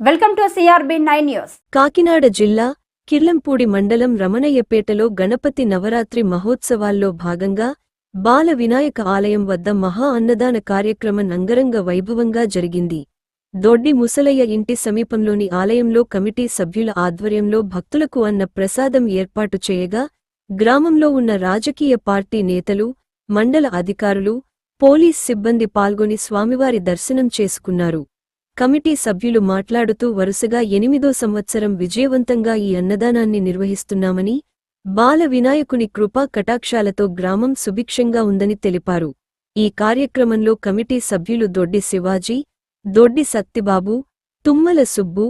Welcome to CRB9 news. Kakinada జిల్లా కిర్లంపూడి మండలం రమణయ్యపేటలో గణపతి నవరాత్రి మహోత్సవాల్లో భాగంగా బాల వినాయక ఆలయం వద్ద మహా అన్నదాన కార్యక్రమం అంగరంగ వైభవంగా జరిగింది. దొడ్డి ముసలయ్య ఇంటి సమీపంలోని ఆలయంలో కమిటీ సభ్యుల ఆధ్వర్యంలో భక్తులకు అన్న ప్రసాదం ఏర్పాటు చేయగా గ్రామంలో ఉన్న రాజకీయ పార్టీ నేతలు, మండల అధికారులు, పోలీస్ సిబ్బంది పాల్గొని స్వామివారి దర్శనం చేసుకున్నారు. కమిటీ సభ్యులు మాట్లాడుతూ వరుసగా 8వ సంవత్సరం విజయవంతంగా ఈ అన్నదానాన్ని నిర్వహిస్తున్నామని, బాల వినాయకుని కృపా కటాక్షాలతో గ్రామం సుభిక్షంగా ఉందని తెలిపారు. ఈ కార్యక్రమంలో కమిటీ సభ్యులు దొడ్డి శివాజీ, దొడ్డి సత్తిబాబు, తుమ్మల సుబ్బు,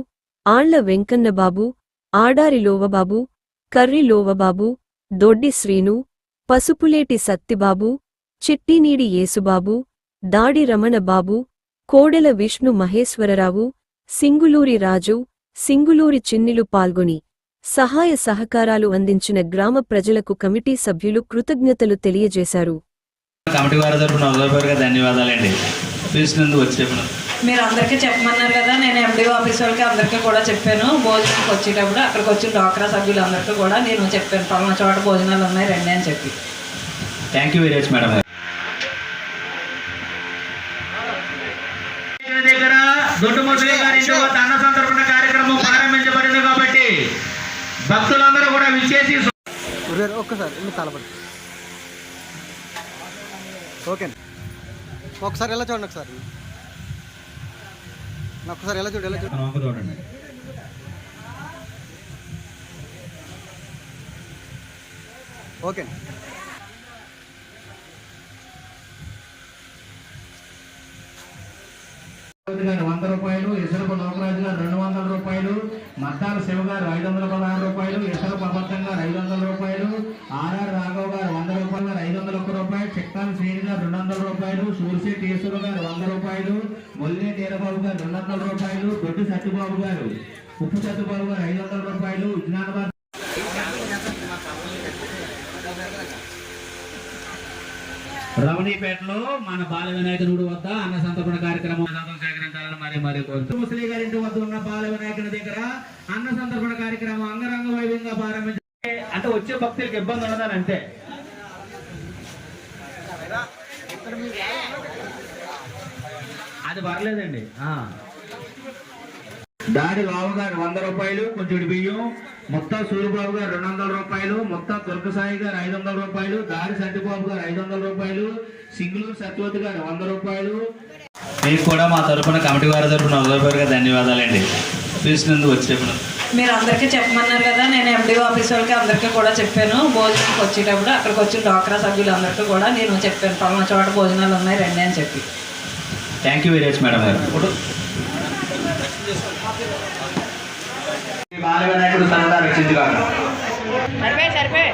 ఆళ్ల వెంకన్నబాబు, ఆడారి లోవబాబు, కర్రి లోవబాబు, దొడ్డి శ్రీను, పసుపులేటి సత్తిబాబు, చిట్టినీడి యేసుబాబు, దాడి రమణబాబు, కోడెల విష్ణు మహేశ్వరరావు, సింగులూరి రాజు, సింగులూరి చిన్నిలు పాల్గొని సహాయ సహకారాలు అందించిన గ్రామ ప్రజలకు కమిటీ సభ్యులు కృతజ్ఞతలు తెలియజేశారు. మీరు అందరికీ చెప్పమన్నారు కదా, నేను ఎండిఓ ఆఫీస్ వాళ్ళకి అందరికీ కూడా చెప్పాను. భోజనానికి వచ్చేటప్పుడు అక్కడికి వచ్చిన డ్వాక్రా సభ్యులు అందరికీ కూడా నేను చెప్పాను, పలానా చోట భోజనాలు ఉన్నాయి రండి అని చెప్పి. Thank you very much madam. దగ్గర దొడ్డు ముసలి గారి ఇంటి వద్ద అన్న సంతర్పణ కార్యక్రమం ప్రారంభించబడింది కాబట్టి భక్తులందరూ కూడా విచ్చేసి ఒక్కసారి ఓకే ఒకసారి ఎలా చూడండి, ఒకసారి ఎలా చూడండి. ఓకే 100 రూపాయలు, ఇసరపు నవరాజు గారు 200 రూపాయలు, మద్దాల శివ గారు 516 రూపాయలు, ఇసరపు అబద్ధం గారు 500 రూపాయలు, ఆర్ఆర్ రాఘవ్ గారు 100 రూపాయలు, 501 రూపాయలు, చిక్కాల శ్రీని గారు 200 రూపాయలు, సూర్శెట్టి ఈశ్వర గారు 100 రూపాయలు, మొల్లే నీరబాబు గారు 200 రూపాయలు, దొడ్డి సత్యబాబు గారు, ఉప్పు సత్యబాబు గారు 500 రూపాయలు, విజ్ఞానబాబు రమణీపేటలో మన బాల వినాయకుడి వద్ద అన్న సంతర్పణ కార్యక్రమం సేకరించాలని మరి కోరుతూ ముసలి గారి ఇంటి వద్ద ఉన్న బాల వినాయకుడి దగ్గర అన్న సంతర్పణ కార్యక్రమం అంగరంగ వైభవంగా ప్రారంభించారు. అంటే వచ్చే భక్తులకు ఇబ్బంది ఉండదని అంటే అది పర్లేదండి. దాడి బాబు గారు 100 రూపాయలు, కొంచెం బియ్యం, మొత్తం సూర్యబాబు గారు 200 రూపాయలు, మొత్తం దుర్గసాయి గారు 500 రూపాయలు, దాడి సత్యబాబు గారు 500 రూపాయలు, సింగులూరు సత్యవతి గారు 100 రూపాయలు. మీకు కూడా మా తరఫున కమిటీ వారి తరఫున హృదయపూర్వక ధన్యవాదాలండి. చూసినందుకు వచ్చేప్పుడు మీరు అందరికీ చెప్పమన్నారు కదా, నేను ఎండిఓ ఆఫీస్ వాళ్ళకి అందరికీ కూడా చెప్పాను. భోజనానికి వచ్చేటప్పుడు అక్కడికి వచ్చిన డ్వాక్రా సభ్యులు అందరికీ కూడా నేను చెప్పాను, పలానా చోట భోజనాలు ఉన్నాయి రండి అని చెప్పి. Thank you very much madam గారు. బాల వినాయకుడు సరదా రక్షించుగా సరిపోయి